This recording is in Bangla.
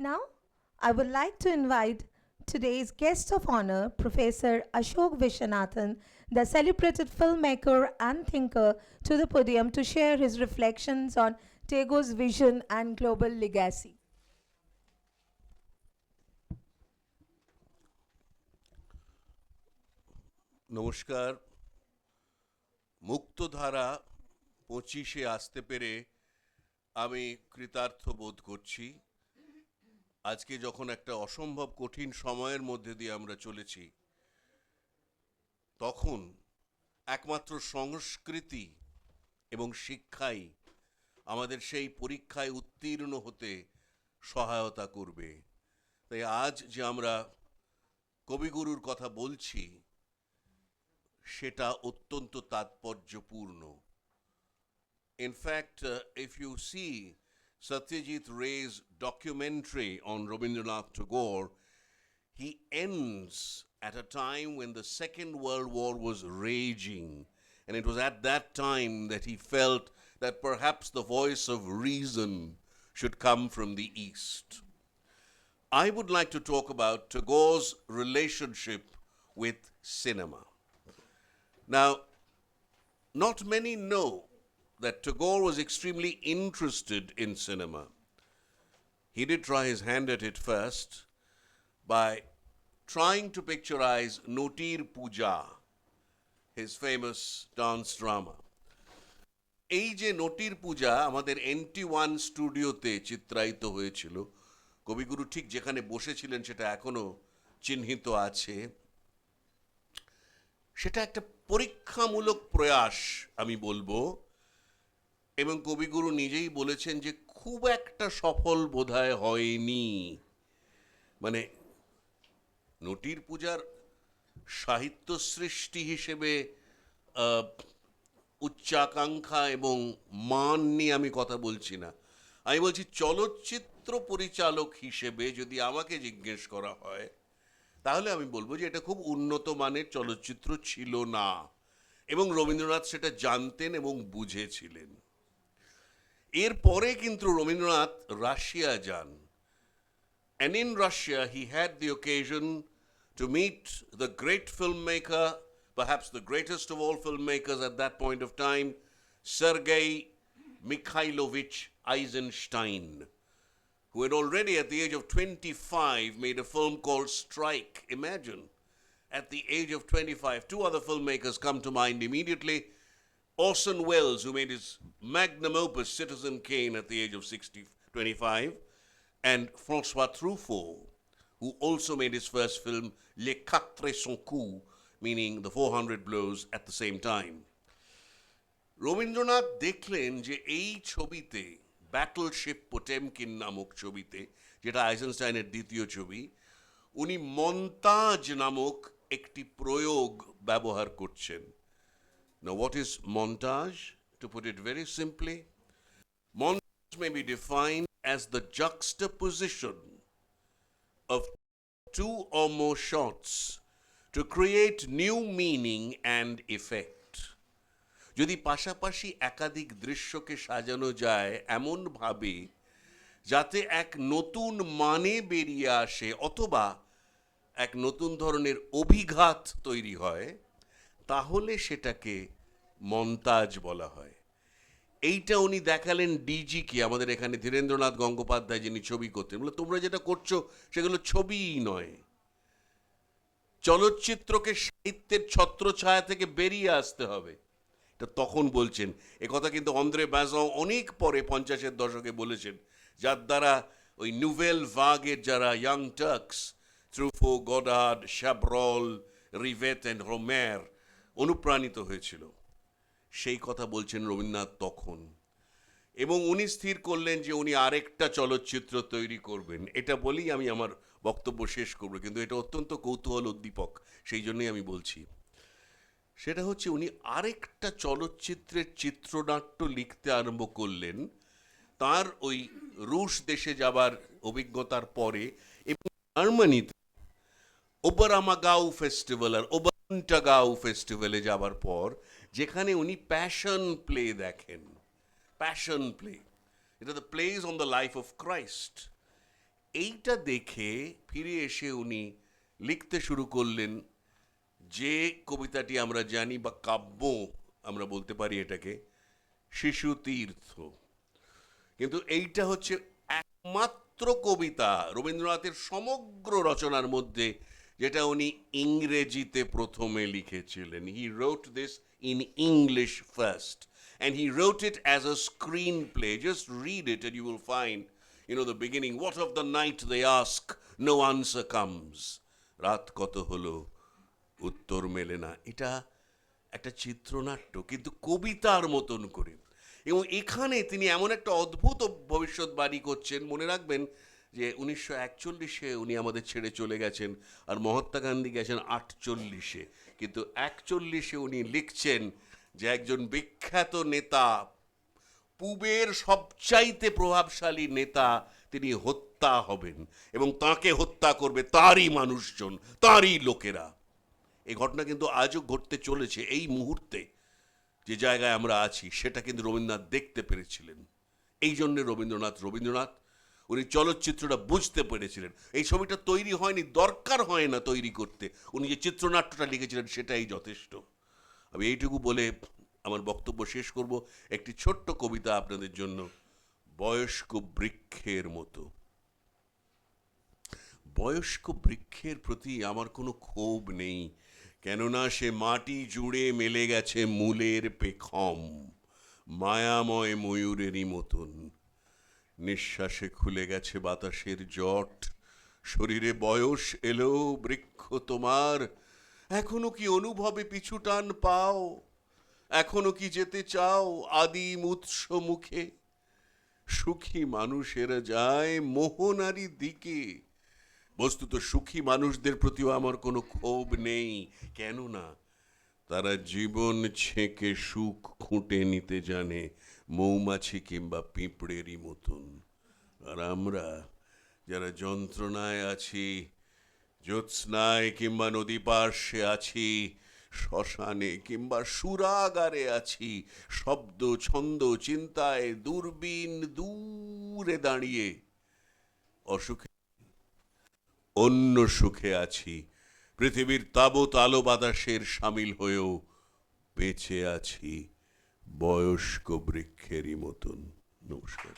Now, I would like to invite today's guest of honor, Professor Ashok Viswanathan, the celebrated filmmaker and thinker, to the podium to share his reflections on Tagore's vision and global legacy. নমস্কার। মুক্তধারা 25-এ আসতে পেরে আমি কৃতার্থ বোধ করছি। আজকে যখন একটা অসম্ভব কঠিন সময়ের মধ্যে দিয়ে আমরা চলেছি, তখন একমাত্র সংস্কৃতি এবং শিক্ষাই আমাদের সেই পরীক্ষায় উত্তীর্ণ হতে সহায়তা করবে। তাই আজ যে আমরা কবিগুরুর কথা বলছি, সেটা অত্যন্ত তাৎপর্যপূর্ণ। In fact, if you see Satyajit Ray's documentary on Rabindranath Tagore, he ends at a time when the Second World War was raging, and it was at that time that he felt that perhaps the voice of reason should come from the East. I would like to talk about Tagore's relationship with cinema. Now, not many know that Tagore was extremely interested in cinema. He did try his hand at it first by trying to picturize Notir Puja, his famous dance drama. এই যে নটির পূজা আমাদের NT1 স্টুডিওতে চিত্রায়িত হয়েছিল, কবিগুরু ঠিক যেখানে বসেছিলেন সেটা এখনো চিহ্নিত আছে। সেটা একটা পরীক্ষামূলক প্রয়াস আমি বলবো, এবং কবিগুরু নিজেই বলেছেন যে খুব একটা সফল বোধহয় হয়নি। মানে নটির পূজার সাহিত্য সৃষ্টি হিসেবে উচ্চাকাঙ্ক্ষা এবং মান নিয়ে আমি কথা বলছি না, আমি বলছি চলচ্চিত্র পরিচালক হিসেবে যদি আমাকে জিজ্ঞেস করা হয়, তাহলে আমি বলবো যে এটা খুব উন্নত মানের চলচ্চিত্র ছিল না, এবং রবীন্দ্রনাথ সেটা জানতেন এবং বুঝেছিলেন। এরপরে কিন্তু রবীন্দ্রনাথ রাশিয়া যান, and in Russia he had the occasion to meet the great filmmaker, perhaps the greatest of all filmmakers at that point of time, Sergei Mikhailovich Eisenstein, who had already at the age of 25 made a film called Strike. Imagine, at the age of 25. Two other filmmakers come to mind immediately. Orson Welles, who made his magnum opus Citizen Kane at the age of 25, and François Truffaut, who also made his first film Les 400 coups, meaning the 400 blows, at the same time. Rabindranath দেখলেন যে এই ছবিতে, ব্যাটলশিপ পোটেমকিন নামক ছবিতে, যেটা আইজেনস্টাইনের দ্বিতীয় ছবি, উনি মন্তাজ নামক একটি প্রয়োগ ব্যবহার করছেন। Now, what is montage? To put it very simply, montage may be defined as the juxtaposition of two or more shots to create new meaning and effect. যদি পাশাপাশি একাধিক দৃশ্যকে সাজানো যায় এমনভাবে যাতে এক নতুন মানে বেরিয়ে আসে অথবা এক নতুন ধরনের অভিঘাত তৈরি হয়, তাহলে সেটাকে মন্তাজ বলা হয়। এইটা উনি দেখালেন ডিজিকে, আমাদের এখানে ধীরেন্দ্রনাথ গঙ্গোপাধ্যায়, যিনি ছবি করতেন। বলে, তোমরা যেটা করছো সেগুলো ছবিই নয়, চলচ্চিত্রকে সাহিত্যের ছত্রছায়া থেকে বেরিয়ে আসতে হবে। এটা তখন বলছেন। একথা কিন্তু অন্দ্রে ব্যাজঁ অনেক পরে 50-এর দশকে বলেছেন, যার দ্বারা ওই নুভেল ভাগের যারা young Turks, Truffaut, Godard, Chabrol, Rivette and রোমের অনুপ্রাণিত হয়েছিল। সেই কথা বলছেন রবীন্দ্রনাথ তখন, এবং উনি স্থির করলেন যে উনি আরেকটা চলচ্চিত্র তৈরি করবেন। এটা বলেই আমি আমার বক্তব্য শেষ করব, কিন্তু এটা অত্যন্ত কৌতূহল উদ্দীপক, সেই জন্যই আমি বলছি। সেটা হচ্ছে উনি আরেকটা চলচ্চিত্রের চিত্রনাট্য লিখতে আরম্ভ করলেন তার ওই রুশ দেশে যাবার অভিজ্ঞতার পরে, এবং জার্মানিতে ওবারামাগাউ ফেস্টিভ্যাল আর ওবারুন্টাগাউ ফেস্টিভ্যালে যাবার পর, যেখানে উনি প্যাশন প্লে দেখেন। প্যাশন প্লে, এটা the plays on the life of Christ. এইটা দেখে ফিরে এসে উনি লিখতে শুরু করলেন যে কবিতাটি আমরা জানি বা কাব্য আমরা বলতে পারি এটাকে, শিশু তীর্থ। কিন্তু এইটা হচ্ছে একমাত্র কবিতা রবীন্দ্রনাথের সমগ্র রচনার মধ্যে যেটা উনি ইংরেজিতে প্রথমে লিখেছিলেন। He wrote this in English first and he wrote it as a screenplay. Just read it and you will find, the beginning, what of the night they ask, no answer comes. রাত কত হলো, উত্তর মেলে না। এটা একটা চিত্রনাট্য কিন্তু কবিতার মতন করে। এবং এখানে তিনি এমন একটা অদ্ভুত ভবিষ্যৎবাণী করছেন, মনে রাখবেন যে 1941-এ উনি আমাদের ছেড়ে চলে গেছেন, আর মহাত্মা গান্ধী গেছেন 48-এ। কিন্তু 41-এ উনি লিখছেন যে একজন বিখ্যাত নেতা, পূবের সবচাইতে প্রভাবশালী নেতা, তিনি হত্যা হবেন এবং তাকে হত্যা করবে তারই মানুষজন, তারই লোকেরা। এই ঘটনা কিন্তু আজও ঘটতে চলেছে। এই মুহূর্তে যে জায়গায় আমরা আছি সেটা কিন্তু রবীন্দ্রনাথ দেখতে পেরেছিলেন। এই জন্যে রবীন্দ্রনাথ উনি চলচ্চিত্রটা বুঝতে পেরেছিলেন। এই ছবিটা তৈরি হয়নি, দরকার হয় না তৈরি করতে, উনি যে চিত্রনাট্যটা লিখেছিলেন সেটাই যথেষ্ট। আমি এইটুকু বলে আমার বক্তব্য শেষ করব একটি ছোট্ট কবিতা আপনাদের জন্য, বয়স্ক বৃক্ষের মতো। বয়স্ক বৃক্ষের প্রতি আমার কোনো ক্ষোভ নেই, কেননা সে মাটি জুড়ে মেলে গেছে মূলের পেখম, মায়াময় ময়ূরেরই মতন। নিঃশ্বাসে খুলে গেছে বাতাসের জট, শরীরে বয়স এলো বৃক্ষ তোমার। এখনো কি অনুভবে পিছু টান পাও, এখনো কি যেতে চাও আদিম উৎস মুখে? সুখী মানুষেরা যায় মোহনারই দিকে। বস্তুত সুখী মানুষদের প্রতিও আমার কোনো ক্ষোভ নেই, কেননা তারা জীবন ছেঁকে সুখ খুঁটে নিতে জানে, মৌমাছি কিংবা পিঁপড়েরই মতন। আর আমরা যারা যন্ত্রণায় আছি, জ্যোৎস্নায় কিংবা নদী পার্শ্বে আছি, শ্মশানে কিংবা সুরাগারে আছি, শব্দ ছন্দ চিন্তায় দূরবীন দূরে দাঁড়িয়ে, অসুখে অন্য সুখে আছি, পৃথিবীর তাবৎ আলো বাতাসের সামিল হয়েও বেঁচে আছি বয়স্ক বৃক্ষেরই মতন। নমস্কার।